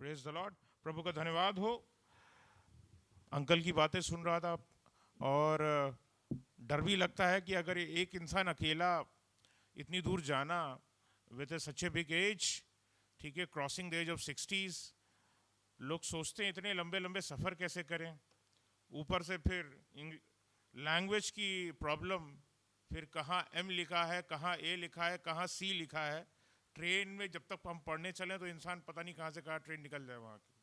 Praise the Lord. प्रभु का धन्यवाद हो। अंकल की बातें सुन रहा था और डर भी लगता है कि अगर एक इंसान अकेला इतनी दूर जाना with such a big age, ठीक है, crossing the age of 60s, लोग सोचते हैं इतने लंबे लंबे सफ़र कैसे करें। ऊपर से फिर लैंग्वेज की प्रॉब्लम, फिर कहाँ एम लिखा है, कहाँ ए लिखा है, कहाँ सी लिखा है। ट्रेन में जब तक हम पढ़ने चलें तो इंसान पता नहीं कहाँ से कहाँ ट्रेन निकल जाए वहाँ की,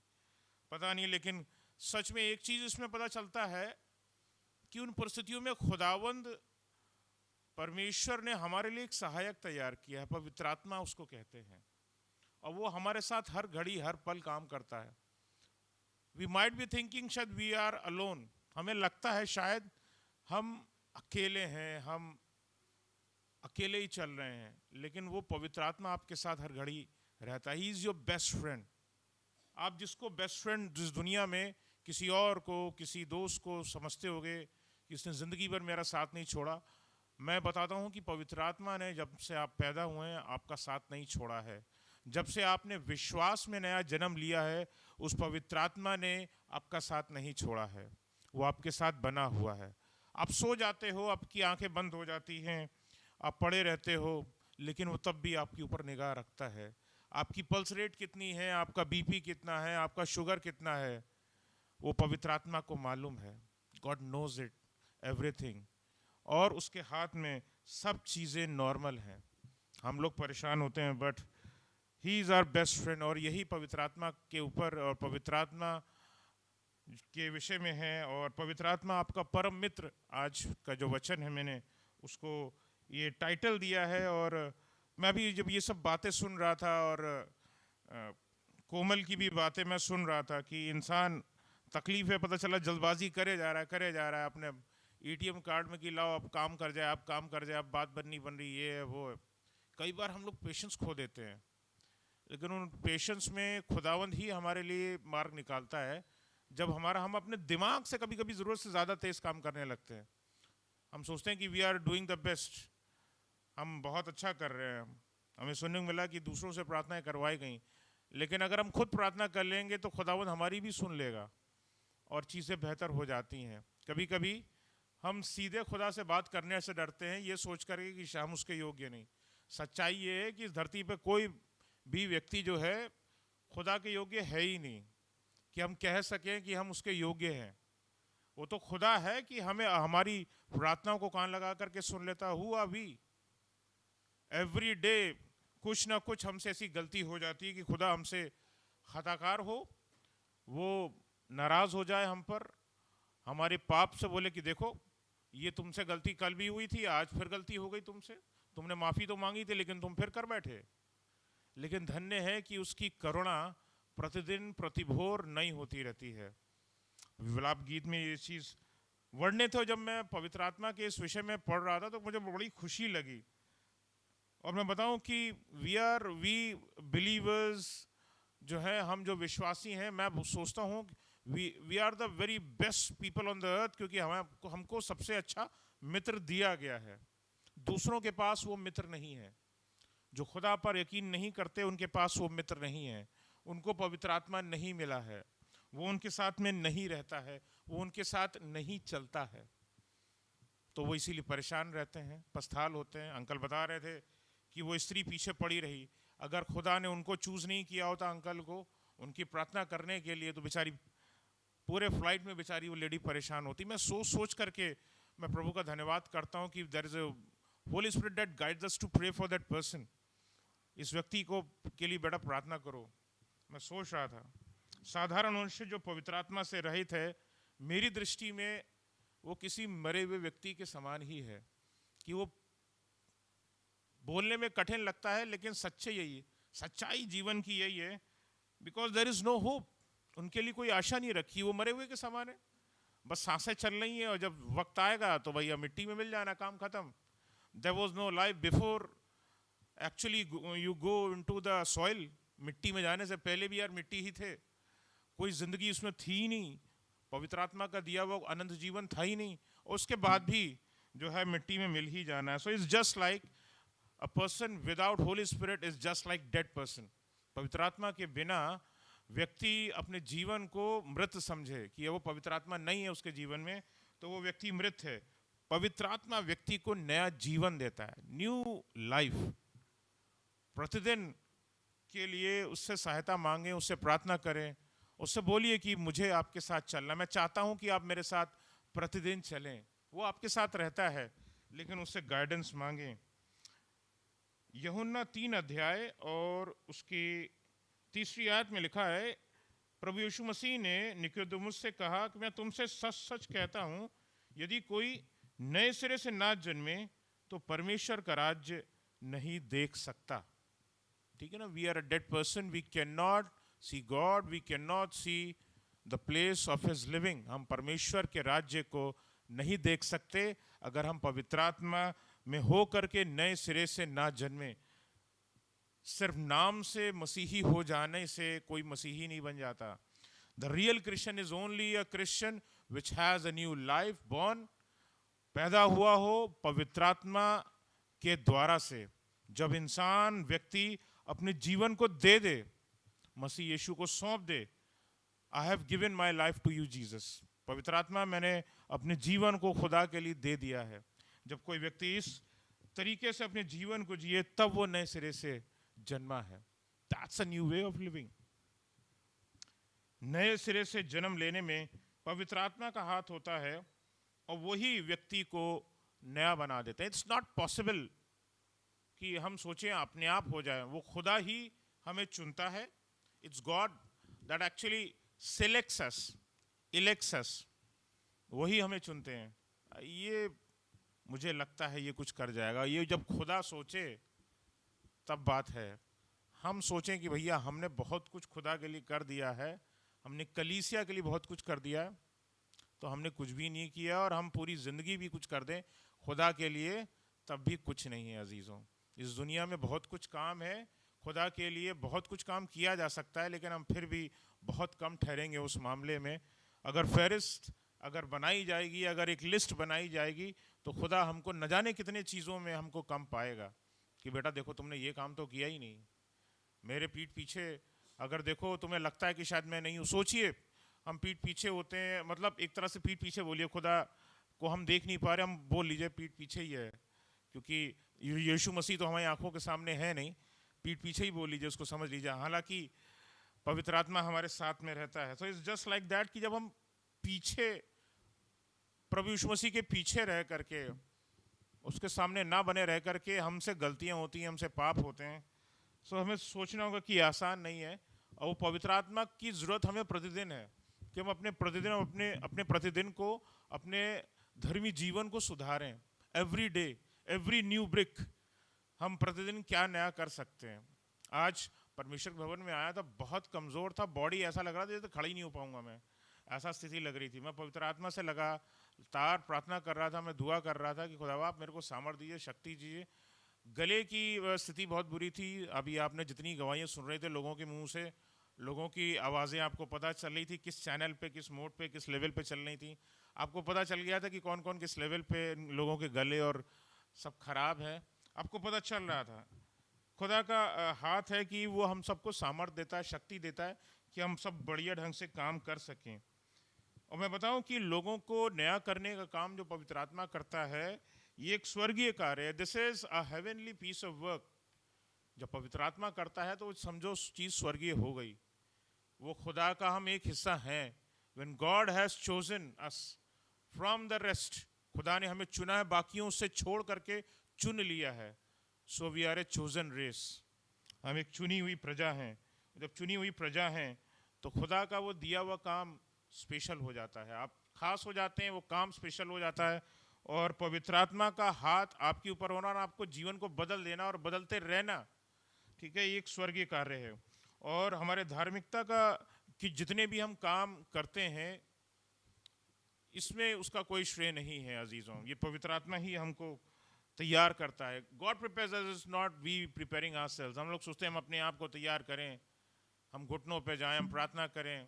पता नहीं। लेकिन सच में एक चीज़ इसमें पता चलता है कि उन परिस्थितियों में खुदावंद परमेश्वर ने हमारे लिए एक सहायक तैयार किया है, पवित्र आत्मा उसको कहते हैं, और वो हमारे साथ हर घड़ी हर पल काम करता है। वी माइट बी थिंकिंग शायद वी आर अलोन, हमें लगता है शायद हम अकेले हैं, हम अकेले ही चल रहे हैं, लेकिन वो पवित्र आत्मा आपके साथ हर घड़ी रहता है। He is your best friend. आप जिसको बेस्ट फ्रेंड जिस दुनिया में किसी और को, किसी दोस्त को समझते होगे कि इसने ज़िंदगी भर मेरा साथ नहीं छोड़ा, मैं बताता हूँ कि पवित्र आत्मा ने जब से आप पैदा हुए हैं आपका साथ नहीं छोड़ा है। जब से आपने विश्वास में नया जन्म लिया है, उस पवित्र आत्मा ने आपका साथ नहीं छोड़ा है, वो आपके साथ बना हुआ है। आप सो जाते हो, आपकी आंखें बंद हो जाती हैं, आप पड़े रहते हो, लेकिन वो तब भी आपके ऊपर निगाह रखता है। आपकी पल्स रेट कितनी है, आपका बीपी कितना है, आपका शुगर कितना है, वो पवित्र आत्मा को मालूम है। गॉड नोज इट एवरीथिंग, और उसके हाथ में सब चीज़ें नॉर्मल हैं। हम लोग परेशान होते हैं, but he is our best friend. और यही पवित्र आत्मा के ऊपर और पवित्र आत्मा के विषय में है। और पवित्र आत्मा आपका परम मित्र, आज का जो वचन है मैंने उसको ये टाइटल दिया है। और मैं भी जब ये सब बातें सुन रहा था और कोमल की भी बातें मैं सुन रहा था कि इंसान तकलीफ है, पता चला जल्दबाजी करे जा रहा है अपने एटीएम कार्ड में कि लाओ अब काम कर जाए, अब काम कर जाए, अब बात बन रही, ये है वो है। कई बार हम लोग पेशेंस खो देते हैं, लेकिन उन पेशेंस में खुदावंद ही हमारे लिए मार्ग निकालता है। जब हम अपने दिमाग से कभी कभी ज़रूरत से ज़्यादा तेज़ काम करने लगते हैं। हम सोचते हैं कि we are doing the best, हम बहुत अच्छा कर रहे हैं। हमें सुनने को मिला कि दूसरों से प्रार्थनाएं करवाई गई, लेकिन अगर हम खुद प्रार्थना कर लेंगे तो खुदावंद हमारी भी सुन लेगा और चीज़ें बेहतर हो जाती हैं। कभी कभी हम सीधे खुदा से बात करने से डरते हैं, ये सोच करके कि हम उसके योग्य नहीं। सच्चाई ये है कि इस धरती पर कोई भी व्यक्ति जो है खुदा के योग्य है ही नहीं कि हम कह सकें कि हम उसके योग्य हैं। वो तो खुदा है कि हमें हमारी प्रार्थनाओं को कान लगा करके सुन लेता। हुआ भी एवरी डे कुछ ना कुछ हमसे ऐसी गलती हो जाती है कि खुदा हमसे खताकार हो, वो नाराज़ हो जाए हम पर, हमारे पाप से बोले कि देखो ये तुमसे गलती कल भी हुई थी, आज फिर गलती हो गई तुमसे, तुमने माफ़ी तो मांगी थी लेकिन तुम फिर कर बैठे। लेकिन धन्य है कि उसकी करुणा प्रतिदिन प्रतिभोर नई होती रहती है। विलाप गीत में ये चीज़ वर्णित है। जब मैं पवित्र आत्मा के इस विषय में पढ़ रहा था तो मुझे बड़ी खुशी लगी। और मैं बताऊं कि वी बिलीवर्स जो है, हम जो विश्वासी हैं, मैं सोचता हूँ we are the very best people on the earth, क्योंकि हमको सबसे अच्छा मित्र दिया गया है। दूसरों के पास वो मित्र नहीं है। जो खुदा पर यकीन नहीं करते उनके पास वो मित्र नहीं है, उनको पवित्र आत्मा नहीं मिला है, वो उनके साथ में नहीं रहता है, वो उनके साथ नहीं चलता है, तो वो इसीलिए परेशान रहते हैं, पछताल होते हैं। अंकल बता रहे थे कि वो स्त्री पीछे पड़ी रही। अगर खुदा ने उनको चूज़ नहीं किया होता अंकल को उनकी प्रार्थना करने के लिए, तो बेचारी पूरे फ्लाइट में बेचारी वो लेडी परेशान होती। मैं सोच करके मैं प्रभु का धन्यवाद करता हूँ कि there is a holy spirit that guides us to pray for that person. इस व्यक्ति को के लिए बेटा प्रार्थना करो। मैं सोच रहा था साधारण मनुष्य जो पवित्र आत्मा से रहित है, मेरी दृष्टि में वो किसी मरे हुए व्यक्ति के समान ही है, कि वो बोलने में कठिन लगता है लेकिन सच्चे यही है, सच्चाई जीवन की यही है। Because there is no hope, उनके लिए कोई आशा नहीं रखी, वो मरे हुए के समान है। बस सांसें चल रही हैं और जब वक्त आएगा तो भैया मिट्टी में मिल जाना, काम खत्म। There was no life before actually you go into the soil. मिट्टी में जाने से पहले भी यार मिट्टी ही थे, कोई जिंदगी उसमें थी ही नहीं, पवित्र आत्मा का दिया हुआ अनंत जीवन था ही नहीं, और उसके बाद भी जो है मिट्टी में मिल ही जाना है। So it's just like a person without Holi spirit is just like dead person. पवित्र आत्मा के बिना व्यक्ति अपने जीवन को मृत समझे कि वो पवित्र आत्मा नहीं है उसके जीवन में, तो वो व्यक्ति मृत है। पवित्र आत्मा व्यक्ति को नया जीवन देता है, न्यू लाइफ। प्रतिदिन के लिए उससे सहायता मांगें, उससे प्रार्थना करें, उससे बोलिए कि मुझे आपके साथ चलना, मैं चाहता हूं कि आप मेरे साथ प्रतिदिन चलें। वो आपके साथ रहता है, लेकिन उससे गाइडेंस मांगें। यूहन्ना 3 अध्याय और उसकी 3री आयत में लिखा है, प्रभु यीशु मसीह ने निकोदेमुस से कहा कि मैं तुमसे सच सच कहता हूं, यदि कोई नए सिरे से ना जन्मे तो परमेश्वर का राज्य नहीं देख सकता। ठीक है ना, we are a dead person, we can not see God, we can not see the place of his living. हम परमेश्वर के राज्य को नहीं देख सकते अगर हम पवित्र आत्मा में हो करके नए सिरे से ना जन्मे। सिर्फ नाम से मसीही हो जाने से कोई मसीही नहीं बन जाता। The real Christian is only a Christian which has a new life, born, पैदा हुआ हो पवित्र आत्मा के द्वारा से। जब इंसान व्यक्ति अपने जीवन को दे दे, मसीह यीशु को सौंप दे, I have given my life to you Jesus, पवित्र आत्मा मैंने अपने जीवन को खुदा के लिए दे दिया है। जब कोई व्यक्ति इस तरीके से अपने जीवन को जिए, तब वो नए सिरे से जन्मा है। That's a new way of living. नए सिरे से जन्म लेने में पवित्र आत्मा का हाथ होता है और वही व्यक्ति को नया बना देता है। इट्स नॉट पॉसिबल कि हम सोचें अपने आप हो जाए, वो खुदा ही हमें चुनता है। It's God that actually selects us, elects us, वही हमें चुनते हैं। ये मुझे लगता है ये कुछ कर जाएगा। ये जब खुदा सोचे तब बात है। हम सोचें कि भैया हमने बहुत कुछ खुदा के लिए कर दिया है, हमने कलीसिया के लिए बहुत कुछ कर दिया है, तो हमने कुछ भी नहीं किया, और हम पूरी ज़िंदगी भी कुछ कर दें खुदा के लिए, तब भी कुछ नहीं है। अजीज़ों, इस दुनिया में बहुत कुछ काम है, खुदा के लिए बहुत कुछ काम किया जा सकता है, लेकिन हम फिर भी बहुत कम ठहरेंगे उस मामले में। अगर फहरिस्त अगर बनाई जाएगी, अगर एक लिस्ट बनाई जाएगी, तो खुदा हमको न जाने कितने चीज़ों में हमको कम पाएगा कि बेटा देखो तुमने ये काम तो किया ही नहीं, मेरे पीठ पीछे अगर देखो तुम्हें लगता है कि शायद मैं नहीं हूँ। सोचिए, हम पीठ पीछे होते हैं, मतलब एक तरह से पीठ पीछे बोलिए, खुदा को हम देख नहीं पा रहे, हम बोल लीजिए पीठ पीछे ही है, क्योंकि यीशु मसीह तो हमारी आंखों के सामने है नहीं, पीठ पीछे ही बोल लीजिए, उसको समझ लीजिए। हालांकि पवित्र आत्मा हमारे साथ में रहता है। तो इट्स जस्ट लाइक दैट कि जब हम पीछे प्रभु यीशु मसीह के पीछे रह करके, उसके सामने ना बने रह करके हमसे गलतियां होती हैं, हमसे पाप होते हैं, सो हमें सोचना होगा कि आसान नहीं है। और वो पवित्र आत्मा की ज़रूरत हमें प्रतिदिन है कि हम अपने प्रतिदिन को, अपने धर्मी जीवन को सुधारें। Every day, every new brick, हम प्रतिदिन क्या नया कर सकते हैं। आज परमेश्वर भवन में आया था, बहुत कमज़ोर था, बॉडी ऐसा लग रहा था जैसे खड़ा ही नहीं हो पाऊंगा मैं, ऐसा स्थिति लग रही थी। मैं पवित्र आत्मा से लगातार प्रार्थना कर रहा था, मैं दुआ कर रहा था कि खुदावा आप मेरे को सामर्थ्य दीजिए, शक्ति दीजिए। गले की स्थिति बहुत बुरी थी। अभी आपने जितनी गवाहियाँ सुन रहे थे लोगों के मुंह से, लोगों की आवाज़ें आपको पता चल रही थी किस चैनल पे, किस मोड पे, किस लेवल पे चल रही थी। आपको पता चल गया था कि कौन कौन किस लेवल पे लोगों के गले और सब खराब है, आपको पता चल रहा था। खुदा का हाथ है कि वो हम सबको सामर्थ्य देता है, शक्ति देता है कि हम सब बढ़िया ढंग से काम कर सकें। और मैं बताऊं कि लोगों को नया करने का काम जो पवित्र आत्मा करता है, ये एक स्वर्गीय कार्य है। This is a heavenly piece of work. जब पवित्र आत्मा करता है तो समझो चीज़ स्वर्गीय हो गई, वो खुदा का हम एक हिस्सा हैं। When God has chosen us from the rest, खुदा ने हमें चुना है, बाकियों से छोड़ करके चुन लिया है। So we are a chosen race, हम एक चुनी हुई प्रजा हैं। जब चुनी हुई प्रजा हैं तो खुदा का वो दिया हुआ काम स्पेशल हो जाता है, आप खास हो जाते हैं, वो काम स्पेशल हो जाता है। और पवित्र आत्मा का हाथ आपके ऊपर होना और आपको जीवन को बदल देना और बदलते रहना, ठीक है, ये एक स्वर्गीय कार्य है। और हमारे धार्मिकता का कि जितने भी हम काम करते हैं, इसमें उसका कोई श्रेय नहीं है अजीज़ों, ये पवित्र आत्मा ही हमको तैयार करता है। God prepares us, is not we preparing ourselves. हम लोग सोचते हैं हम अपने आप को तैयार करें, हम घुटनों पे जाएं, हम प्रार्थना करें,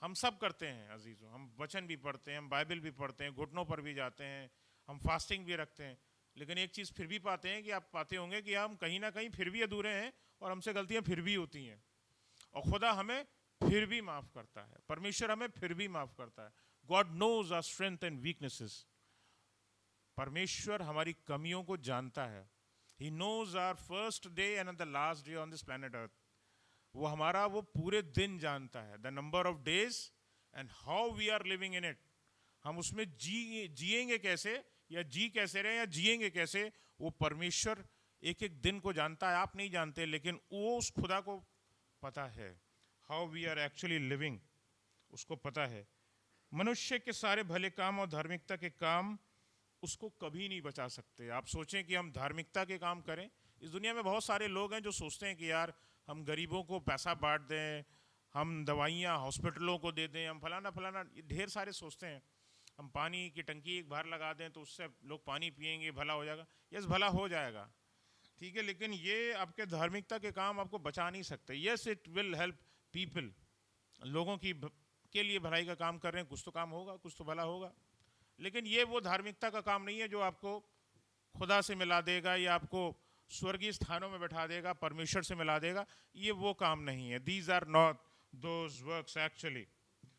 हम सब करते हैं अजीज़ों, हम वचन भी पढ़ते हैं, हम बाइबल भी पढ़ते हैं, घुटनों पर भी जाते हैं, हम फास्टिंग भी रखते हैं, लेकिन एक चीज़ फिर भी पाते हैं कि आप पाते होंगे कि हम कहीं ना कहीं फिर भी अधूरे हैं और हमसे गलतियां फिर भी होती हैं। और खुदा हमें फिर भी माफ करता है। परमेश्वर हमें फिर भी माफ करता है। God knows our strength and weaknesses. परमेश्वर हमारी कमियों को जानता है। He knows our first day and the last day on this planet earth. वो हमारा वो पूरे दिन जानता है, the number of days and how we are living in it. हम उसमें जिएंगे कैसे, या जी कैसे रहे, या जिएंगे कैसे, वो परमेश्वर एक एक दिन को जानता है। आप नहीं जानते, लेकिन वो उस खुदा को पता है। How we are actually living, उसको पता है। मनुष्य के सारे भले काम और धार्मिकता के काम उसको कभी नहीं बचा सकते। आप सोचें कि हम धार्मिकता के काम करें। इस दुनिया में बहुत सारे लोग हैं जो सोचते हैं कि यार हम गरीबों को पैसा बांट दें, हम दवाइयाँ हॉस्पिटलों को दे दें, हम फलाना फलाना, ये ढेर सारे सोचते हैं। हम पानी की टंकी एक बार लगा दें तो उससे लोग पानी पिएंगे, भला हो जाएगा। यस, भला हो जाएगा, ठीक है, लेकिन ये आपके धार्मिकता के काम आपको बचा नहीं सकते। Yes, it will help people, लोगों की के लिए भलाई का काम कर रहे हैं, कुछ तो काम होगा, कुछ तो भला होगा, लेकिन ये वो धार्मिकता का काम नहीं है जो आपको खुदा से मिला देगा या आपको स्वर्गीय स्थानों में बैठा देगा, परमेश्वर से मिला देगा। ये वो काम नहीं है। These are not those works actually.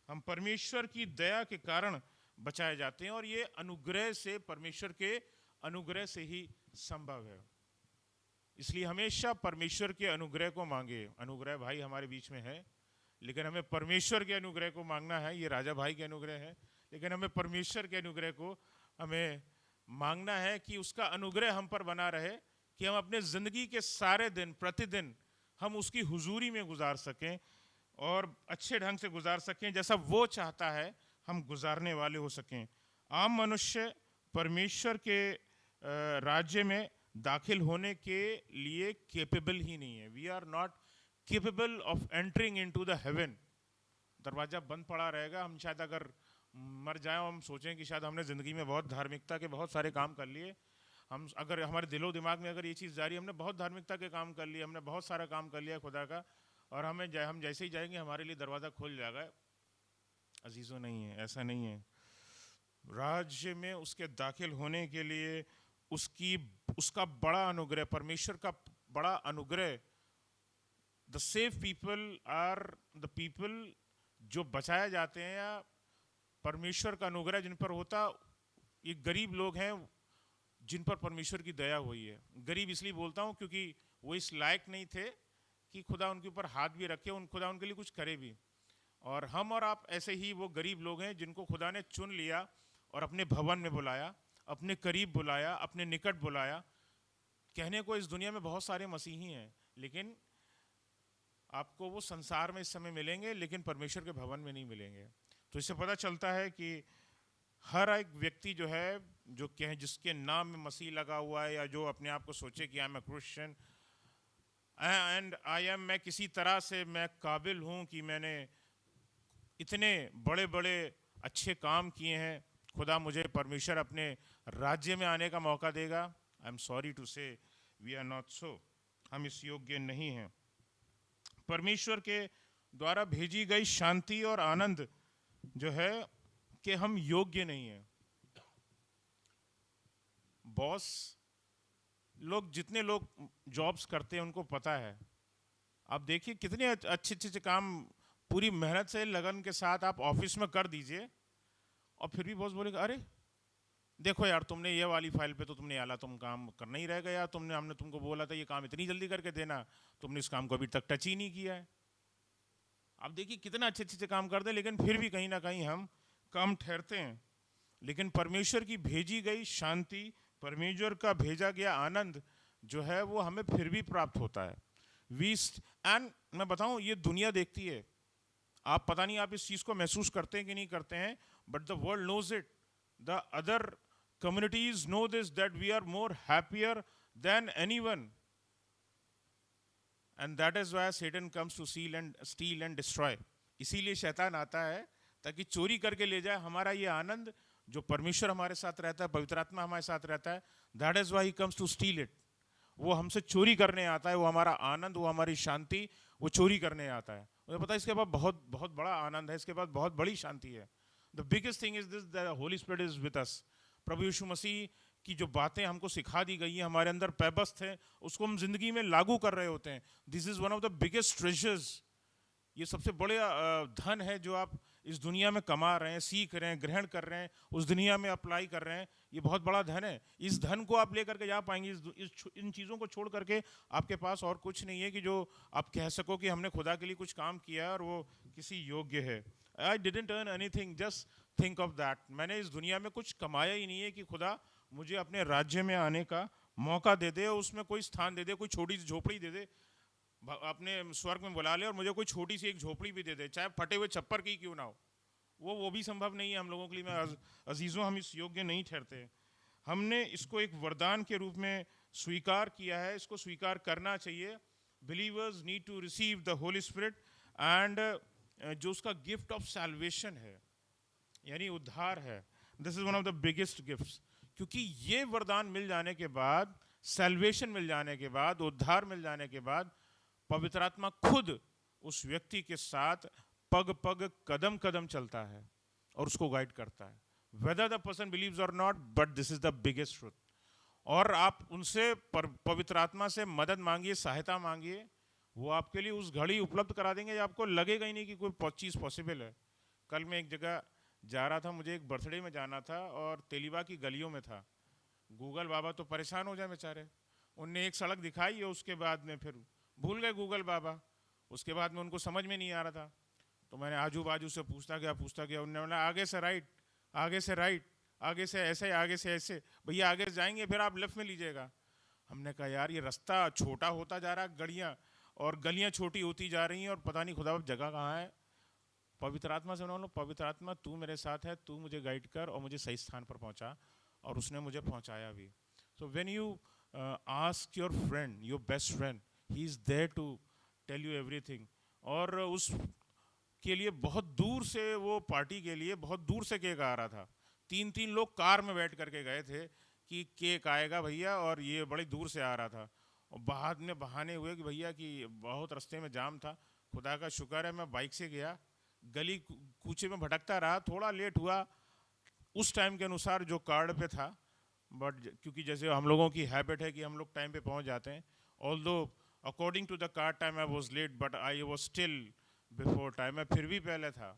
हम परमेश्वर की दया के कारण बचाए जाते हैं, और ये अनुग्रह से, परमेश्वर के अनुग्रह से ही संभव है। इसलिए हमेशा परमेश्वर के अनुग्रह को मांगे। अनुग्रह भाई हमारे बीच में है, लेकिन हमें परमेश्वर के अनुग्रह को मांगना है। ये राजा भाई के अनुग्रह है, लेकिन हमें परमेश्वर के अनुग्रह को हमें मांगना है कि उसका अनुग्रह हम पर बना रहे, कि हम अपने ज़िंदगी के सारे दिन, प्रतिदिन हम उसकी हुजूरी में गुजार सकें और अच्छे ढंग से गुजार सकें, जैसा वो चाहता है हम गुजारने वाले हो सकें। आम मनुष्य परमेश्वर के राज्य में दाखिल होने के लिए केपेबल ही नहीं है। We are not capable of entering into the heaven. दरवाज़ा बंद पड़ा रहेगा। हम शायद अगर मर जाएं और हम सोचें कि शायद हमने ज़िंदगी में बहुत धार्मिकता के बहुत सारे काम कर लिए, हम अगर हमारे दिलो दिमाग में अगर ये चीज़ जारी, हमने बहुत धार्मिकता के काम कर लिए, हमने बहुत सारा काम कर लिया खुदा का, और हम जैसे ही जाएंगे हमारे लिए दरवाज़ा खुल जाएगा। अजीज़ों, नहीं है, ऐसा नहीं है। राज्य में उसके दाखिल होने के लिए उसका बड़ा अनुग्रह, परमेश्वर का बड़ा अनुग्रह। The save people are the people जो बचाए जाते हैं, या परमेश्वर का अनुग्रह जिन पर होता, ये गरीब लोग हैं जिन पर परमेश्वर की दया हुई है। गरीब इसलिए बोलता हूँ क्योंकि वो इस लायक नहीं थे कि खुदा उनके ऊपर हाथ भी रखे, खुदा उनके लिए कुछ करे भी। और हम और आप ऐसे ही वो गरीब लोग हैं जिनको खुदा ने चुन लिया और अपने भवन में बुलाया, अपने करीब बुलाया, अपने निकट बुलाया। कहने को इस दुनिया में बहुत सारे मसीही हैं, लेकिन आपको वो संसार में इस समय मिलेंगे, लेकिन परमेश्वर के भवन में नहीं मिलेंगे। तो इससे पता चलता है कि हर एक व्यक्ति जो है, जो कहे जिसके नाम में मसीह लगा हुआ है, या जो अपने आप को सोचे कि I am a Christian and I am, मैं किसी तरह से मैं काबिल हूँ कि मैंने इतने बड़े बड़े अच्छे काम किए हैं, खुदा मुझे परमेश्वर अपने राज्य में आने का मौका देगा। आई एम सॉरी टू से वी आर नॉट सो। हम इस योग्य नहीं हैं। परमेश्वर के द्वारा भेजी गई शांति और आनंद जो है कि हम योग्य नहीं हैं। बॉस लोग, जितने लोग जॉब्स करते हैं उनको पता है। आप देखिए कितने अच्छे अच्छे काम पूरी मेहनत से, लगन के साथ आप ऑफिस में कर दीजिए, और फिर भी बॉस बोलेगा अरे देखो यार, तुमने ये वाली फाइल पे तो तुमने आला तुम काम करना ही रह गया, हमने तुमको बोला था ये काम इतनी जल्दी करके देना, तुमने इस काम को अभी तक टच ही नहीं किया है। आप देखिए कितना अच्छे अच्छे काम करते हैं, लेकिन फिर भी कहीं ना कहीं हम कम ठहरते हैं। लेकिन परमेश्वर की भेजी गई शांति, परमेश्वर का भेजा गया आनंद जो है वो हमें फिर भी प्राप्त होता है। एंड मैं बताऊं, ये दुनिया देखती है, आप पता नहीं आप इस चीज़ को महसूस करते हैं कि नहीं करते हैं, but the world knows it. The other communities know this, that we are more happier than anyone, and that is why Satan comes to steal and destroy. इसीलिए शैतान आता है ताकि चोरी करके ले जाए हमारा ये आनंद जो परमेश्वर हमारे साथ रहता है, पवित्र आत्मा हमारे साथ रहता है। That is why he comes to steal it. वो हमसे चोरी करने आता है, वो हमारा आनंद, वो हमारी शांति, वो चोरी करने आता है। मुझे पता है इसके बाद बहुत बहुत बड़ा आनंद है, इसके बाद बहुत बड़ी शांति है। The biggest thing is this, the Holy Spirit is with us. प्रभु यीशु मसीह की जो बातें हमको सिखा दी गई हैं, हमारे अंदर पैबस्त है, उसको हम जिंदगी में लागू कर रहे होते हैं। This is one of the biggest treasures ये सबसे बड़े धन है जो आप इस दुनिया में कमा रहे हैं, सीख रहे हैं, ग्रहण कर रहे हैं, उस दुनिया में अप्लाई कर रहे हैं। ये बहुत बड़ा धन है। इस धन को आप लेकर के जा पाएंगे। इन चीज़ों को छोड़ करके आपके पास और कुछ नहीं है कि जो आप कह सको कि हमने खुदा के लिए कुछ काम किया है और वो किसी योग्य है। I didn't earn anything, just think of that. मैंने इस दुनिया में कुछ कमाया ही नहीं है कि खुदा मुझे अपने राज्य में आने का मौका दे दे, उसमें कोई स्थान दे दे, कोई छोटी सी झोपड़ी दे दे, अपने स्वर्ग में बुला ले और मुझे कोई छोटी सी एक झोपड़ी भी दे दे, चाहे फटे हुए छप्पर की क्यों ना हो। वो भी संभव नहीं है हम लोगों के लिए। मैं अजीज़ों, हम इस योग्य नहीं ठहरते। हमने इसको एक वरदान के रूप में स्वीकार किया है, इसको स्वीकार करना चाहिए। Believers need to receive the holy spirit and जो उसका गिफ्ट ऑफ सैल्वेशन है, यानी उद्धार है। This is one of the biggest gifts, क्योंकि ये वरदान मिल जाने के बाद, सैल्वेशन मिल जाने के बाद, उद्धार मिल जाने के बाद, पवित्र आत्मा खुद उस व्यक्ति के साथ पग पग कदम कदम चलता है और उसको गाइड करता है, वेदर द पर्सन बिलीव्स और not, but this is the biggest truth. और आप उनसे पवित्र आत्मा से मदद मांगिए, सहायता मांगिए, वो आपके लिए उस घड़ी उपलब्ध करा देंगे, आपको लगेगा ही नहीं कि कोई चीज़ पॉसिबल है। कल मैं एक जगह जा रहा था, मुझे एक बर्थडे में जाना था और तेलीबा की गलियों में था। गूगल बाबा तो परेशान हो जाए बेचारे, उनने एक सड़क दिखाई और उसके बाद में फिर भूल गए गूगल बाबा। उसके बाद में उनको समझ में नहीं आ रहा था, तो मैंने आजू बाजू से पूछता गया। उन्होंने बोला आगे से राइट, आगे से राइट, आगे से ऐसे, आगे से ऐसे, भैया आगे से जाएंगे फिर आप लेफ्ट में लीजिएगा। हमने कहा यार ये रास्ता छोटा होता जा रहा है, गलियाँ और गलियाँ छोटी होती जा रही हैं और पता नहीं खुदा जगह कहाँ है। पवित्र आत्मा से उन्होंने, पवित्र आत्मा तू मेरे साथ है, तू मुझे गाइड कर और मुझे सही स्थान पर पहुँचा, और उसने मुझे पहुँचाया भी। So when you ask your friend, your best friend, he is there to tell you everything. और उस के लिए बहुत दूर से, वो पार्टी के लिए बहुत दूर से केक आ रहा था। 3 लोग कार में बैठ करके गए थे कि केक आएगा भैया, और ये बड़ी दूर से आ रहा था। और बाद में बहाने हुए कि भैया कि बहुत रास्ते में जाम था। खुदा का शुक्र है मैं बाइक से गया, गली कूचे में भटकता रहा, थोड़ा लेट हुआ उस टाइम के अनुसार जो कार्ड पे था, बट क्योंकि जैसे हम लोगों की हैबिट है कि हम लोग टाइम पे पहुंच जाते हैं। Although according to the card time I was late, but I was still before time, मैं फिर भी पहले था।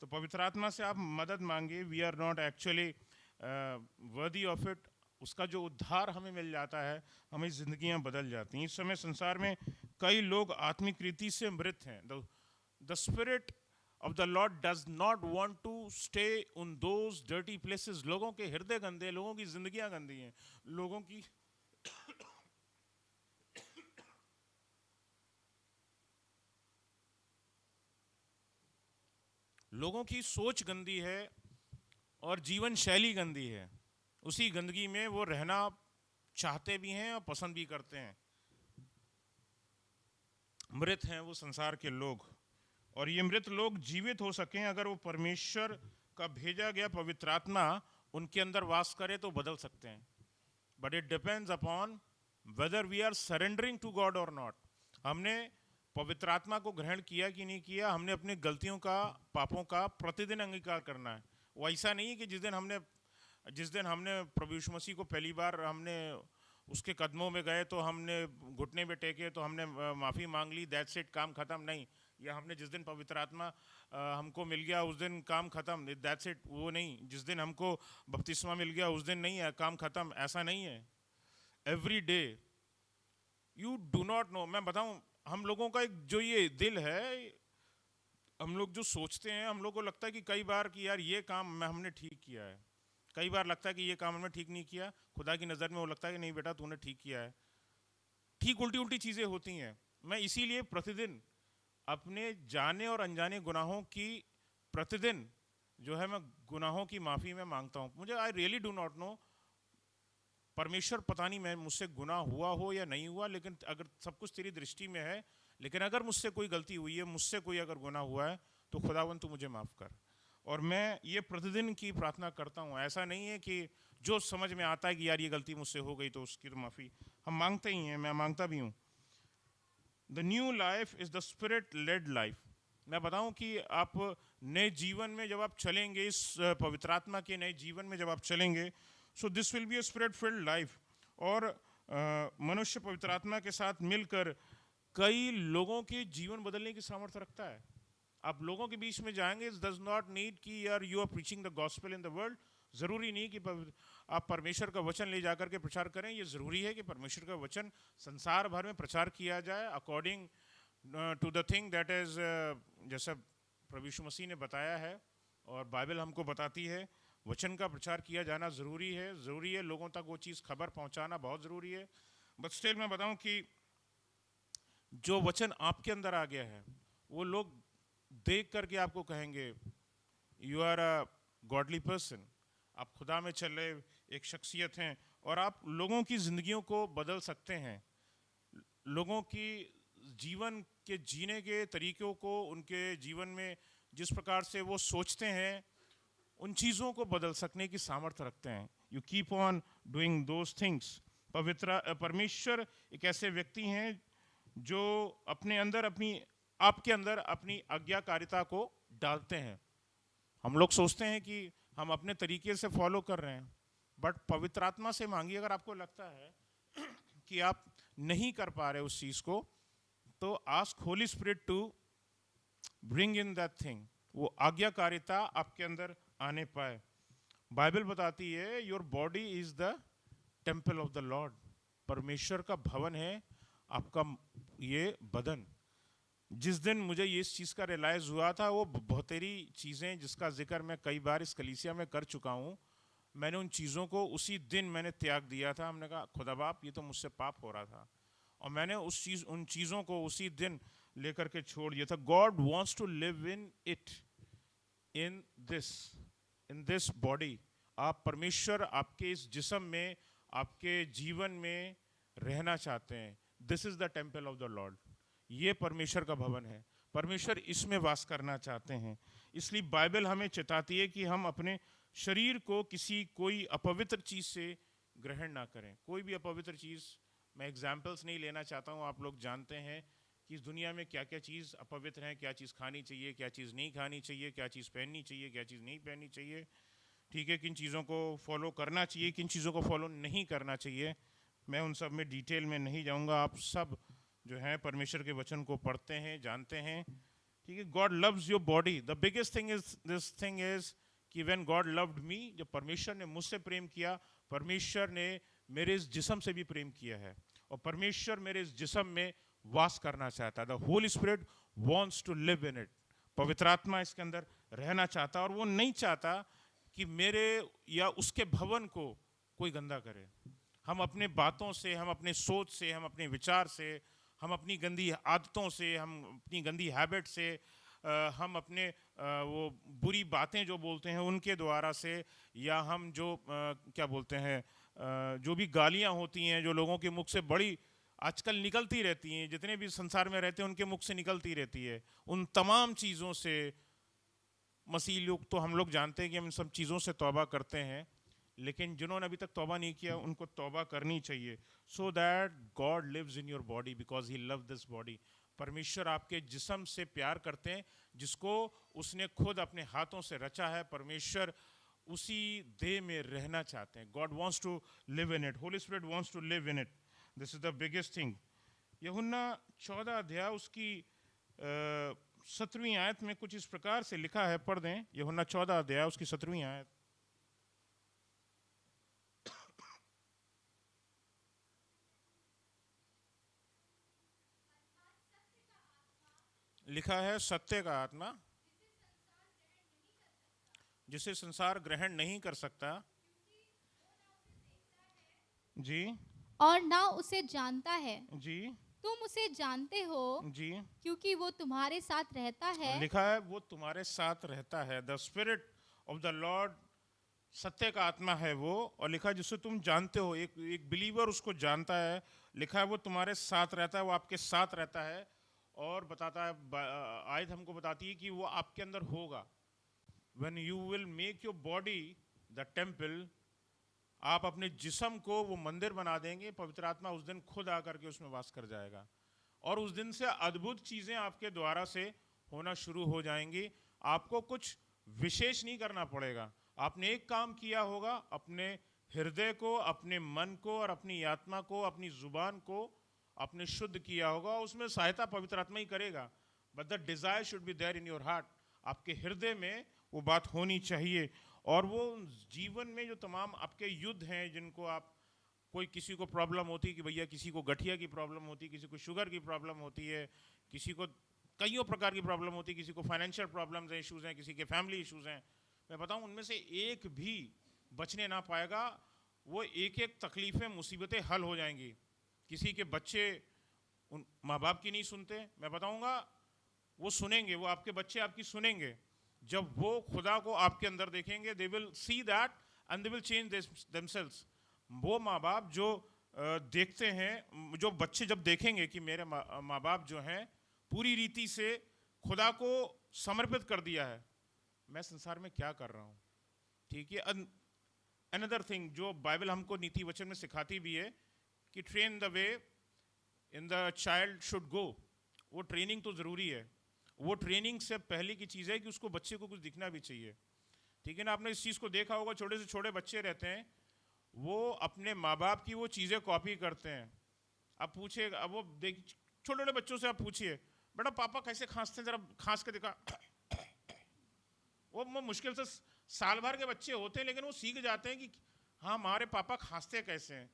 तो पवित्र आत्मा से आप मदद मांगिए। We are not actually worthy of it. उसका जो उद्धार हमें मिल जाता है, हमें ज़िंदगियां बदल जाती हैं। इस समय संसार में कई लोग आत्मिक रीति से मृत हैं। The spirit of the Lord does not want to stay on those dirty places. लोगों के हृदय गंदे, लोगों की जिंदगियां गंदी हैं, लोगों की लोगों की सोच गंदी है और जीवन शैली गंदी है। उसी गंदगी में वो रहना चाहते भी हैं और पसंद भी करते हैं। मृत हैं वो संसार के लोग, और ये मृत लोग जीवित हो सकें, अगर वो परमेश्वर का भेजा गया पवित्र आत्मा उनके अंदर वास करे तो बदल सकते हैं। But it depends upon whether we are surrendering to God और नॉट। हमने पवित्र आत्मा को ग्रहण किया कि नहीं किया, हमने अपनी गलतियों का, पापों का प्रतिदिन अंगीकार करना है। वो ऐसा नहीं है कि जिस दिन हमने प्रभु यीशु मसीह को पहली बार हमने उसके कदमों में गए तो हमने घुटने में टेके तो हमने माफ़ी मांग ली, दैट्स इट, काम खत्म। नहीं, या हमने जिस दिन पवित्र आत्मा हमको मिल गया उस दिन काम खत्म, दैट्स इट, वो नहीं। जिस दिन हमको बपतिस्मा मिल गया उस दिन नहीं है काम खत्म, ऐसा नहीं है। Every day you do not know. मैं बताऊं, हम लोगों का एक जो ये दिल है, हम लोग जो सोचते हैं, हम लोग को लगता है कि कई बार कि यार ये काम हमने ठीक किया है, कई बार लगता है कि ये काम हमने ठीक नहीं किया। खुदा की नज़र में वो लगता है कि नहीं बेटा तूने ठीक किया है। ठीक उल्टी उल्टी चीज़ें होती हैं। मैं इसीलिए प्रतिदिन अपने जाने और अनजाने गुनाहों की प्रतिदिन जो है मैं गुनाहों की माफ़ी में मांगता हूँ। मुझे I really do not know, परमेश्वर पता नहीं मैं मुझसे गुनाह हुआ हो या नहीं हुआ, लेकिन अगर सब कुछ तेरी दृष्टि में है, लेकिन अगर मुझसे कोई गलती हुई है, मुझसे कोई अगर गुनाह हुआ है तो खुदावन तू मुझे माफ़ कर। और मैं ये प्रतिदिन की प्रार्थना करता हूँ। ऐसा नहीं है कि जो समझ में आता है कि यार ये गलती मुझसे हो गई तो उसकी तो माफ़ी हम मांगते ही हैं, मैं मांगता भी हूँ। The new life is the spirit led life. मैं बताऊं कि आप नए जीवन में जब आप चलेंगे, इस पवित्र आत्मा के नए जीवन में जब आप चलेंगे, so this will be a spirit field life. और मनुष्य पवित्र आत्मा के साथ मिलकर कई लोगों के जीवन बदलने की सामर्थ्य रखता है। आप लोगों के बीच में जाएंगे, इट डज नॉट नीड कि यार you are preaching the gospel in the world. ज़रूरी नहीं कि आप परमेश्वर का वचन ले जाकर के प्रचार करें। ये ज़रूरी है कि परमेश्वर का वचन संसार भर में प्रचार किया जाए according to the thing that is, जैसा प्रभु यीशु मसीह ने बताया है और बाइबल हमको बताती है। वचन का प्रचार किया जाना ज़रूरी है, लोगों तक वो चीज़ खबर पहुंचाना बहुत ज़रूरी है। बट स्टिल मैं बताऊं कि जो वचन आपके अंदर आ गया है वो लोग देख करके आपको कहेंगे you are a godly person, आप खुदा में चल रहे एक शख्सियत हैं और आप लोगों की ज़िंदगियों को बदल सकते हैं। लोगों की जीवन के जीने के तरीक़ों को, उनके जीवन में जिस प्रकार से वो सोचते हैं, उन चीज़ों को बदल सकने की सामर्थ्य रखते हैं। You keep on doing those things. परमेश्वर एक ऐसे व्यक्ति हैं जो अपने अंदर आपके अंदर अपनी आज्ञाकारिता को डालते हैं। हम लोग सोचते हैं कि हम अपने तरीके से फॉलो कर रहे हैं, बट पवित्र आत्मा से मांगिए। अगर आपको लगता है कि आप नहीं कर पा रहे उस चीज़ को, तो ask holy spirit to bring in that thing, वो आज्ञाकारिता आपके अंदर आने पाए। बाइबल बताती है your body is the temple of the lord, परमेश्वर का भवन है आपका ये बदन। जिस दिन मुझे ये इस चीज़ का रियलाइज़ हुआ था, वो बहुतेरी चीज़ें जिसका जिक्र मैं कई बार इस कलीसिया में कर चुका हूँ, मैंने उन चीज़ों को उसी दिन मैंने त्याग दिया था। हमने कहा खुदा बाप ये तो मुझसे पाप हो रहा था, और मैंने उन चीज़ों को उसी दिन लेकर के छोड़ दिया था। God wants to live in it, in this body. आप परमेश्वर आपके इस जिस्म में, आपके जीवन में रहना चाहते हैं। This is the temple of the Lord, ये परमेश्वर का भवन है, परमेश्वर इसमें वास करना चाहते हैं। इसलिए बाइबल हमें चेताती है कि हम अपने शरीर को कोई अपवित्र चीज़ से ग्रहण ना करें। कोई भी अपवित्र चीज़, मैं एग्जाम्पल्स नहीं लेना चाहता हूँ, आप लोग जानते हैं कि इस दुनिया में क्या क्या चीज़ अपवित्र है, क्या चीज़ खानी चाहिए, क्या चीज़ नहीं खानी चाहिए, क्या चीज़ पहननी चाहिए, क्या चीज़ नहीं पहननी चाहिए। ठीक है, किन चीज़ों को फॉलो करना चाहिए, किन चीज़ों को फॉलो नहीं करना चाहिए। मैं उन सब में डिटेल में नहीं जाऊँगा। आप सब जो है परमेश्वर के वचन को पढ़ते हैं, जानते हैं। ठीक है, God loves your body. The biggest thing is this thing is कि व्हेन गॉड लव्ड मी, जब परमेश्वर ने मुझसे प्रेम किया, परमेश्वर ने मेरे इस जिस्म से भी प्रेम किया है, और परमेश्वर मेरे इस जिस्म में वास करना चाहता है। The holy spirit wants to live in it, पवित्र आत्मा इसके अंदर रहना चाहता, और वो नहीं चाहता कि मेरे या उसके भवन को कोई गंदा करे। हम अपने बातों से, हम अपने सोच से, हम अपने विचार से, हम अपनी गंदी आदतों से, हम अपनी गंदी हैबिट से, हम अपने वो बुरी बातें जो बोलते हैं उनके द्वारा से, या हम जो क्या बोलते हैं, जो भी गालियां होती हैं जो लोगों के मुख से बड़ी आजकल निकलती रहती हैं, जितने भी संसार में रहते हैं उनके मुख से निकलती रहती है, उन तमाम चीज़ों से मसीह लोग, तो हम लोग जानते हैं कि हम इन सब चीज़ों से तौबा करते हैं, लेकिन जिन्होंने अभी तक तौबा नहीं किया उनको तौबा करनी चाहिए। So that God lives in your body because he love this body. परमेश्वर आपके जिस्म से प्यार करते हैं, जिसको उसने खुद अपने हाथों से रचा है। परमेश्वर उसी देह में रहना चाहते हैं। God wants to live in it, holy spirit wants to live in it. This is the biggest thing. यूहन्ना 14 अध्याय उसकी 17वीं आयत में कुछ इस प्रकार से लिखा है, पढ़ दें। यूहन्ना 14 अध्याय उसकी 17वीं आयत। लिखा है, सत्य का आत्मा जिसे संसार ग्रहण नहीं कर सकता, जी, और ना उसे जानता है, जी, तुम उसे जानते हो, जी, क्योंकि वो तुम्हारे साथ रहता है। लिखा है वो तुम्हारे साथ रहता है। The spirit of the Lord, सत्य का आत्मा है वो, और लिखा है जिससे तुम जानते हो। एक बिलीवर उसको जानता है। लिखा है वो तुम्हारे साथ रहता है, वो आपके साथ रहता है, और बताता है, आयत हमको बताती है कि वो आपके अंदर होगा। When you will make your body the temple, आप अपने जिस्म को वो मंदिर बना देंगे, पवित्र आत्मा उस दिन खुद आकर के उसमें वास कर जाएगा, और उस दिन से अद्भुत चीज़ें आपके द्वारा से होना शुरू हो जाएंगी। आपको कुछ विशेष नहीं करना पड़ेगा। आपने एक काम किया होगा, अपने हृदय को, अपने मन को और अपनी आत्मा को, अपनी जुबान को आपने शुद्ध किया होगा, उसमें सहायता पवित्र आत्मा ही करेगा। But the desire should be there in your heart, आपके हृदय में वो बात होनी चाहिए। और वो जीवन में जो तमाम आपके युद्ध हैं, जिनको आप, कोई किसी को प्रॉब्लम होती है कि भैया किसी को गठिया की प्रॉब्लम होती है, किसी को शुगर की प्रॉब्लम होती है, किसी को कईयों प्रकार की प्रॉब्लम होती है, किसी को फाइनेंशियल प्रॉब्लम्स हैं, इश्यूज हैं, किसी के फैमिली इश्यूज हैं। मैं बताऊं, उनमें से एक भी बचने ना पाएगा। वो एक एक तकलीफें, मुसीबतें हल हो जाएंगी। किसी के बच्चे उन माँ बाप की नहीं सुनते, मैं बताऊंगा वो सुनेंगे, वो आपके बच्चे आपकी सुनेंगे। जब वो खुदा को आपके अंदर देखेंगे, they will see that and they will change themselves. वो माँ बाप जो देखते हैं, जो बच्चे जब देखेंगे कि मेरे माँ बाप जो हैं पूरी रीति से खुदा को समर्पित कर दिया है, मैं संसार में क्या कर रहा हूँ। ठीक है। अनदर थिंग जो बाइबल हमको नीति वचन में सिखाती भी है कि train the way in the child should go. वो ट्रेनिंग तो ज़रूरी है। वो ट्रेनिंग से पहले की चीज़ है कि उसको बच्चे को कुछ दिखना भी चाहिए। ठीक है ना। आपने इस चीज़ को देखा होगा, छोटे से छोटे बच्चे रहते हैं, वो अपने माँ बाप की वो चीज़ें कॉपी करते हैं। अब पूछिए, अब वो देख, छोटे छोटे बच्चों से आप पूछिए, बेटा पापा कैसे खांसते हैं, जरा खांस के दिखा। वो मुश्किल से साल भर के बच्चे होते हैं, लेकिन वो सीख जाते हैं कि हाँ हमारे पापा खांसते कैसे हैं।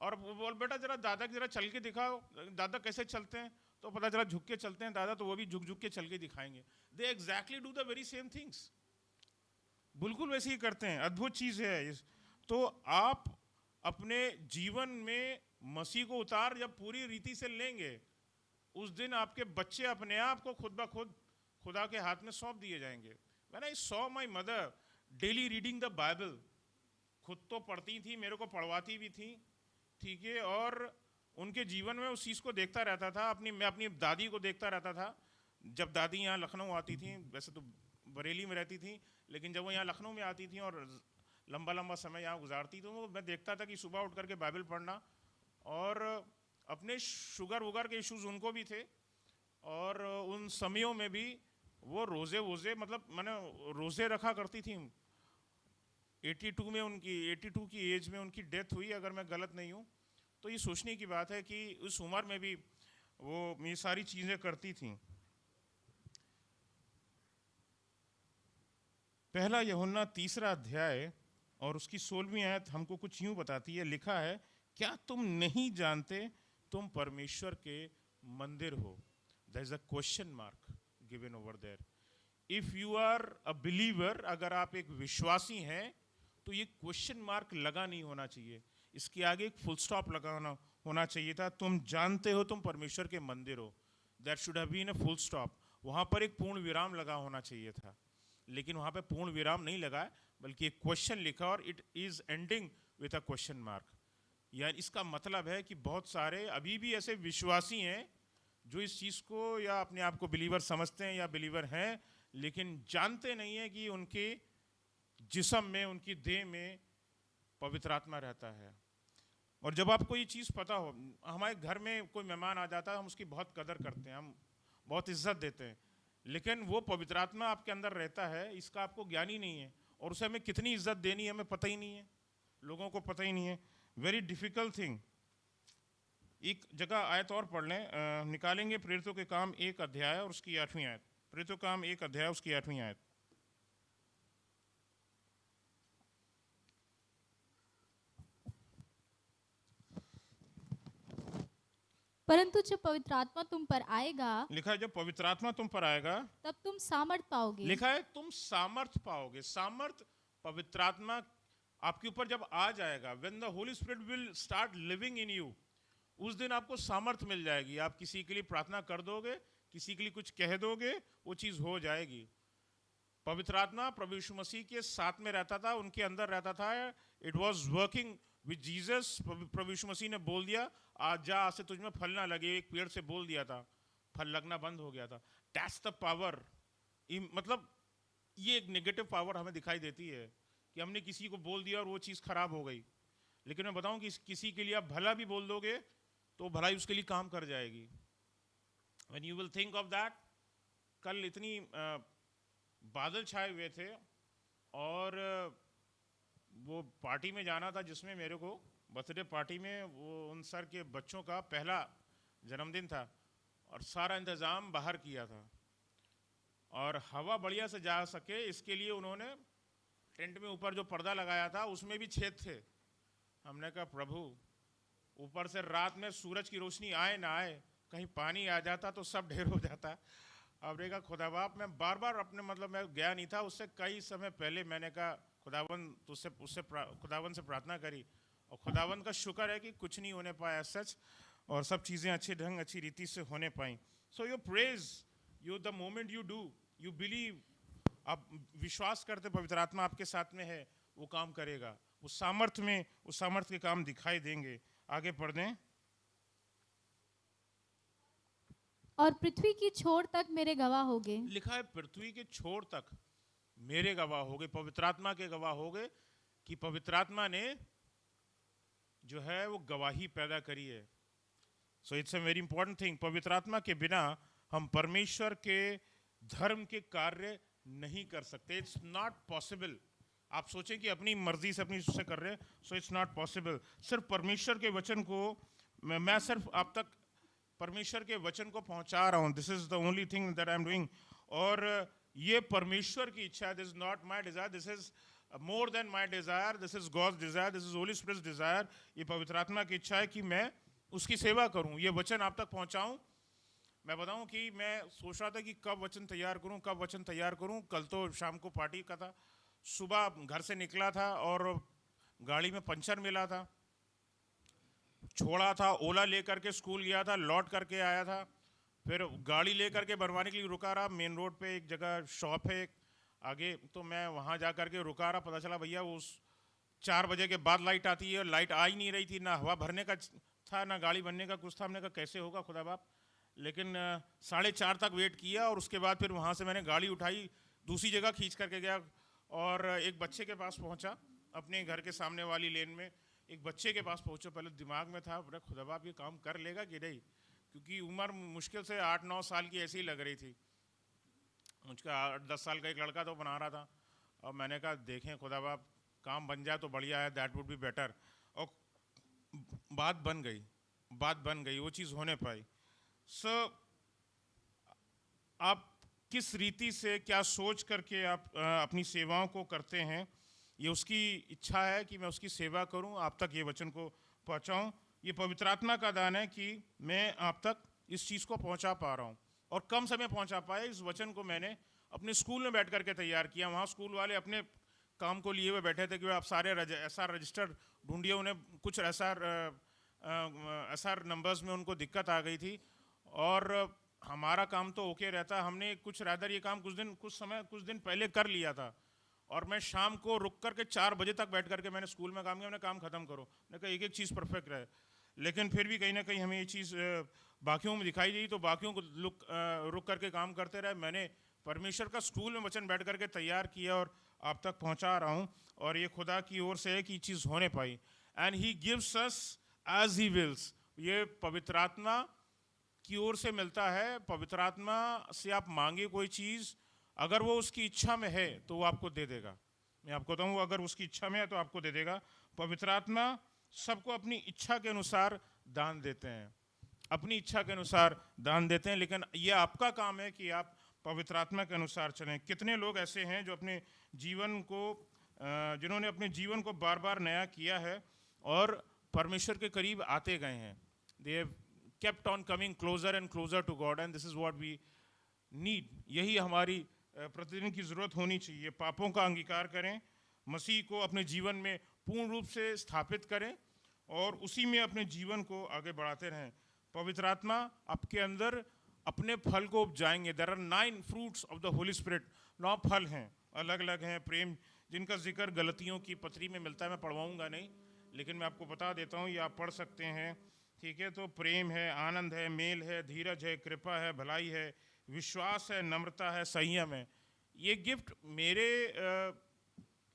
और वो बोल, बेटा जरा दादा की जरा चल के दिखाओ, दादा कैसे चलते हैं, तो पता चला झुक के चलते हैं दादा, तो वो भी झुक झुक के चल के दिखाएंगे। दे exactly do the very same things, बिल्कुल वैसे ही करते हैं। अद्भुत चीज़ है। तो आप अपने जीवन में मसीह को उतार जब पूरी रीति से लेंगे, उस दिन आपके बच्चे अपने आप को खुद ब खुद खुदा के हाथ में सौंप दिए जाएंगे। When I saw my mother daily reading the Bible, खुद तो पढ़ती थी, मेरे को पढ़वाती भी थी। ठीक है। और उनके जीवन में उस चीज़ को देखता रहता था। मैं अपनी दादी को देखता रहता था। जब दादी यहाँ लखनऊ आती थी, वैसे तो बरेली में रहती थी, लेकिन जब वो यहाँ लखनऊ में आती थी और लंबा लंबा समय यहाँ गुजारती, तो मैं देखता था कि सुबह उठ करके बाइबल पढ़ना, और अपने शुगर वुगर के इश्यूज उनको भी थे, और उन समयों में भी वो रोज़े वोज़े, मतलब मैंने रोज़े रखा करती थी। 82 में उनकी 82 की एज में उनकी डेथ हुई, अगर मैं गलत नहीं हूँ। तो ये सोचने की बात है कि उस उम्र में भी वो ये सारी चीज़ें करती थी। पहला यूहन्ना 3 अध्याय और उसकी 16वीं आयत हमको कुछ यूँ बताती है। लिखा है, क्या तुम नहीं जानते तुम परमेश्वर के मंदिर हो? There is a question mark given over there. If you are a believer, अगर आप एक विश्वासी हैं, तो ये क्वेश्चन मार्क लगा नहीं होना चाहिए, इसके आगे एक फुल स्टॉप लगाना होना चाहिए था। तुम जानते हो तुम परमेश्वर के मंदिर हो, that should have been a full stop. वहाँ पर एक पूर्ण विराम लगा होना चाहिए था, लेकिन वहाँ पे पूर्ण विराम नहीं लगा, बल्कि एक क्वेश्चन लिखा, और it is ending with a question mark. यार इसका मतलब है कि बहुत सारे अभी भी ऐसे विश्वासी हैं जो इस चीज़ को या अपने आप को बिलीवर समझते हैं या बिलीवर हैं, लेकिन जानते नहीं है कि उनके जिस्म में, उनकी देह में पवित्र आत्मा रहता है। और जब आपको ये चीज़ पता हो, हमारे घर में कोई मेहमान आ जाता है, हम उसकी बहुत कदर करते हैं, हम बहुत इज्जत देते हैं, लेकिन वो पवित्र आत्मा आपके अंदर रहता है, इसका आपको ज्ञान ही नहीं है, और उसे हमें कितनी इज्जत देनी है हमें पता ही नहीं है, लोगों को पता ही नहीं है। Very difficult thing. एक जगह आयत और पढ़ लें, निकालेंगे प्रेरितों के काम 1 अध्याय और उसकी 8वीं आयत। प्रेरितों के काम 1 अध्याय उसकी 8वीं आयत। परंतु जब पवित्र आत्मा तुम पर आएगा, लिखा है जब पवित्र आत्मा तुम पर आएगा, तब तुम सामर्थ पाओगे। लिखा है तुम सामर्थ पाओगे। सामर्थ पवित्र आत्मा आपके ऊपर जब आ जाएगा, when the holy spirit will start living in you, उस दिन आपको सामर्थ मिल जाएगी। आप किसी के लिए प्रार्थना कर दोगे, किसी के लिए कुछ कह दोगे, वो चीज़ हो जाएगी। पवित्र आत्मा प्रभु यीशु मसीह के साथ में रहता था, उनके अंदर रहता था। It was working with Jesus. प्रभु यीशु मसीह ने बोल दिया, आज जा, आज से तुझ में फल ना लगे। एक पेड़ से बोल दिया था, फल लगना बंद हो गया था। That's the power. मतलब ये एक नेगेटिव पावर हमें दिखाई देती है कि हमने किसी को बोल दिया और वो चीज़ खराब हो गई। लेकिन मैं बताऊं कि किसी के लिए आप भला भी बोल दोगे तो भलाई उसके लिए काम कर जाएगी। When you will think of that, कल इतनी बादल छाए हुए थे, और वो पार्टी में जाना था जिसमें मेरे को, बर्थडे पार्टी में, वो उन सर के बच्चों का पहला जन्मदिन था और सारा इंतज़ाम बाहर किया था और हवा बढ़िया से जा सके इसके लिए उन्होंने टेंट में ऊपर जो पर्दा लगाया था उसमें भी छेद थे। हमने कहा प्रभु, ऊपर से रात में सूरज की रोशनी आए ना आए, कहीं पानी आ जाता तो सब ढेर हो जाता। अब देखा खुदा बाप, मैं बार बार अपने मतलब मैं गया नहीं था, उससे कई समय पहले मैंने कहा खुदावन तुझसे उससे खुदावन से प्रार्थना करी और खुदावन का शुक्र है कि कुछ नहीं होने पाया सच, और सब चीज़ें अच्छे ढंग अच्छी रीति से होने पाई। So you praise, you the moment you do, you believe, आप विश्वास करते पवित्र आत्मा आपके साथ में है, वो काम करेगा, उस सामर्थ्य में उस सामर्थ्य के काम दिखाई देंगे। आगे पढ़ दें। और पृथ्वी की छोर तक मेरे गवाह होगे। लिखा है पृथ्वी के छोर तक मेरे गवाह होगे, पवित्र आत्मा के गवाह होगे कि पवित्र आत्मा ने जो है वो गवाही पैदा करी है। So it's a very important thing. पवित्र आत्मा के बिना हम परमेश्वर के धर्म के कार्य नहीं कर सकते। It's not possible. आप सोचें कि अपनी मर्जी से अपनी से कर रहे हैं, सो इट्स नॉट पॉसिबल। सिर्फ परमेश्वर के वचन को मैं सिर्फ आप तक परमेश्वर के वचन को पहुंचा रहा हूं। This is the only thing that I am doing. और ये परमेश्वर की इच्छा है, this is not my desire, this is more than my desire, this is God's desire, this is holy spirit's desire. ये पवित्र आत्मा की इच्छा है कि मैं उसकी सेवा करूं, ये वचन आप तक पहुंचाऊं। मैं बताऊं कि मैं सोच रहा था कि कब वचन तैयार करूं, कब वचन तैयार करूं। कल तो शाम को पार्टी का था, सुबह घर से निकला था और गाड़ी में पंचर मिला था, छोड़ा था, ओला लेकर के स्कूल गया था, लौट करके आया था, फिर गाड़ी लेकर के बनवाने के लिए रुका रहा। मेन रोड पे एक जगह शॉप है एक आगे, तो मैं वहाँ जा करके रुका रहा। पता चला भैया उस 4 बजे के बाद लाइट आती है, लाइट आ ही नहीं रही थी, ना हवा भरने का था ना गाड़ी बनने का कुछ था। हमने कहा कैसे होगा खुदा बाप, लेकिन 4:30 तक वेट किया और उसके बाद फिर वहाँ से मैंने गाड़ी उठाई, दूसरी जगह खींच करके गया और एक बच्चे के पास पहुँचा, अपने घर के सामने वाली लेन में एक बच्चे के पास पहुँचो। पहले दिमाग में था अरे खुदा बाप ये काम कर लेगा कि नहीं, क्योंकि उम्र मुश्किल से 8-9 साल की ऐसी ही लग रही थी। मुझका 8-10 साल का एक लड़का तो बना रहा था, और मैंने कहा देखें खुदा बाप काम बन जाए तो बढ़िया है, दैट वुड बी बेटर। और बात बन गई, बात बन गई, वो चीज़ होने पाई। सो आप किस रीति से क्या सोच करके आप अपनी सेवाओं को करते हैं, ये उसकी इच्छा है कि मैं उसकी सेवा करूं, आप तक ये वचन को पहुंचाऊं। ये पवित्र आत्मा का दान है कि मैं आप तक इस चीज़ को पहुंचा पा रहा हूं, और कम समय पहुंचा पाए। इस वचन को मैंने अपने स्कूल में बैठ करके तैयार किया। वहाँ स्कूल वाले अपने काम को लिए हुए बैठे थे कि आप सारे SR रजिस्टर ढूंढिए। उन्हें कुछ SR नंबर्स में उनको दिक्कत आ गई थी, और हमारा काम तो ओके रहता। हमने कुछ रादर ये काम कुछ दिन पहले कर लिया था, और मैं शाम को रुक करके 4 बजे तक बैठ करके मैंने स्कूल में काम किया। मैंने काम खत्म करो, मैंने कहा एक एक चीज़ परफेक्ट रहे, लेकिन फिर भी कहीं ना कहीं हमें ये चीज़ बाकियों में दिखाई दी, तो बाकियों को रुक करके काम करते रहे। मैंने परमेश्वर का स्कूल में वचन बैठ करके तैयार किया और आप तक पहुंचा रहा हूं, और ये खुदा की ओर से है कि चीज़ होने पाई। And he gives us as he wills. ये पवित्र आत्मा की ओर से मिलता है। पवित्र आत्मा से आप मांगे कोई चीज़, अगर वो उसकी इच्छा में है तो वो आपको दे देगा। मैं आपको बताऊँ, अगर उसकी इच्छा में है तो आपको दे देगा। पवित्र आत्मा सबको अपनी इच्छा के अनुसार दान देते हैं, अपनी इच्छा के अनुसार दान देते हैं, लेकिन ये आपका काम है कि आप पवित्र आत्मा के अनुसार चलें। कितने लोग ऐसे हैं जो अपने जीवन को जिन्होंने अपने जीवन को बार बार नया किया है और परमेश्वर के करीब आते गए हैं। They have kept on coming closer and closer to God, and this is what we need. यही हमारी प्रतिदिन की ज़रूरत होनी चाहिए। पापों का अंगीकार करें, मसीह को अपने जीवन में पूर्ण रूप से स्थापित करें और उसी में अपने जीवन को आगे बढ़ाते रहें। पवित्र आत्मा आपके अंदर अपने फल को उपजाएंगे। There are 9 fruits of the Holy Spirit। 9 फल हैं, अलग अलग हैं। प्रेम, जिनका जिक्र गलतियों की पत्री में मिलता है, मैं पढ़वाऊँगा नहीं, लेकिन मैं आपको बता देता हूँ, ये आप पढ़ सकते हैं, ठीक है। तो प्रेम है, आनंद है, मेल है, धीरज है, कृपा है, भलाई है, विश्वास है, नम्रता है, संयम है। ये गिफ्ट मेरे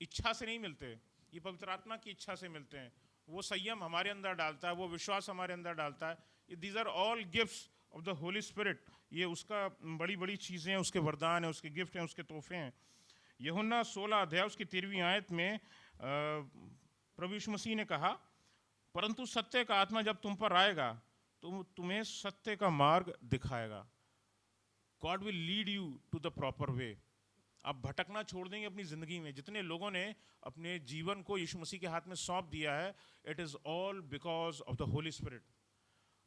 इच्छा से नहीं मिलते, ये पवित्र आत्मा की इच्छा से मिलते हैं। वो संयम हमारे अंदर डालता है, वो विश्वास हमारे अंदर डालता है। These are all gifts of the holy spirit. ये उसका बड़ी बड़ी चीज़ें हैं, उसके वरदान हैं, उसके गिफ्ट हैं, उसके तोहफे हैं। यूहन्ना 16 अध्याय उसकी 13वीं आयत में प्रभु यीशु मसीह ने कहा, परंतु सत्य का आत्मा जब तुम पर आएगा तुम्हें सत्य का मार्ग दिखाएगा। God will lead you to the proper way. आप भटकना छोड़ देंगे अपनी जिंदगी में। जितने लोगों ने अपने जीवन को यीशु मसीह के हाथ में सौंप दिया है, it is all because of the holy spirit.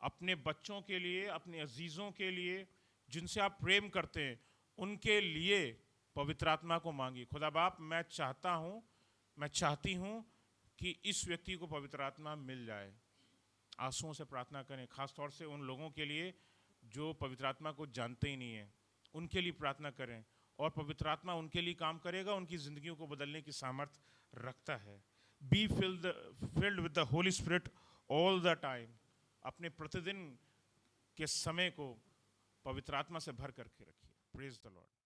अपने बच्चों के लिए, अपने अजीजों के लिए, जिनसे आप प्रेम करते हैं, उनके लिए पवित्र आत्मा को मांगिए। खुदा बाप, मैं चाहती हूँ कि इस व्यक्ति को पवित्र आत्मा मिल जाए। आंसुओं से प्रार्थना करें, खास तौर से उन लोगों के लिए जो पवित्र आत्मा को जानते ही नहीं है, उनके लिए प्रार्थना करें। और पवित्र आत्मा उनके लिए काम करेगा, उनकी जिंदगियों को बदलने की सामर्थ्य रखता है। Be filled with the holy spirit all the time. अपने प्रतिदिन के समय को पवित्र आत्मा से भर करके रखिए। Praise the Lord.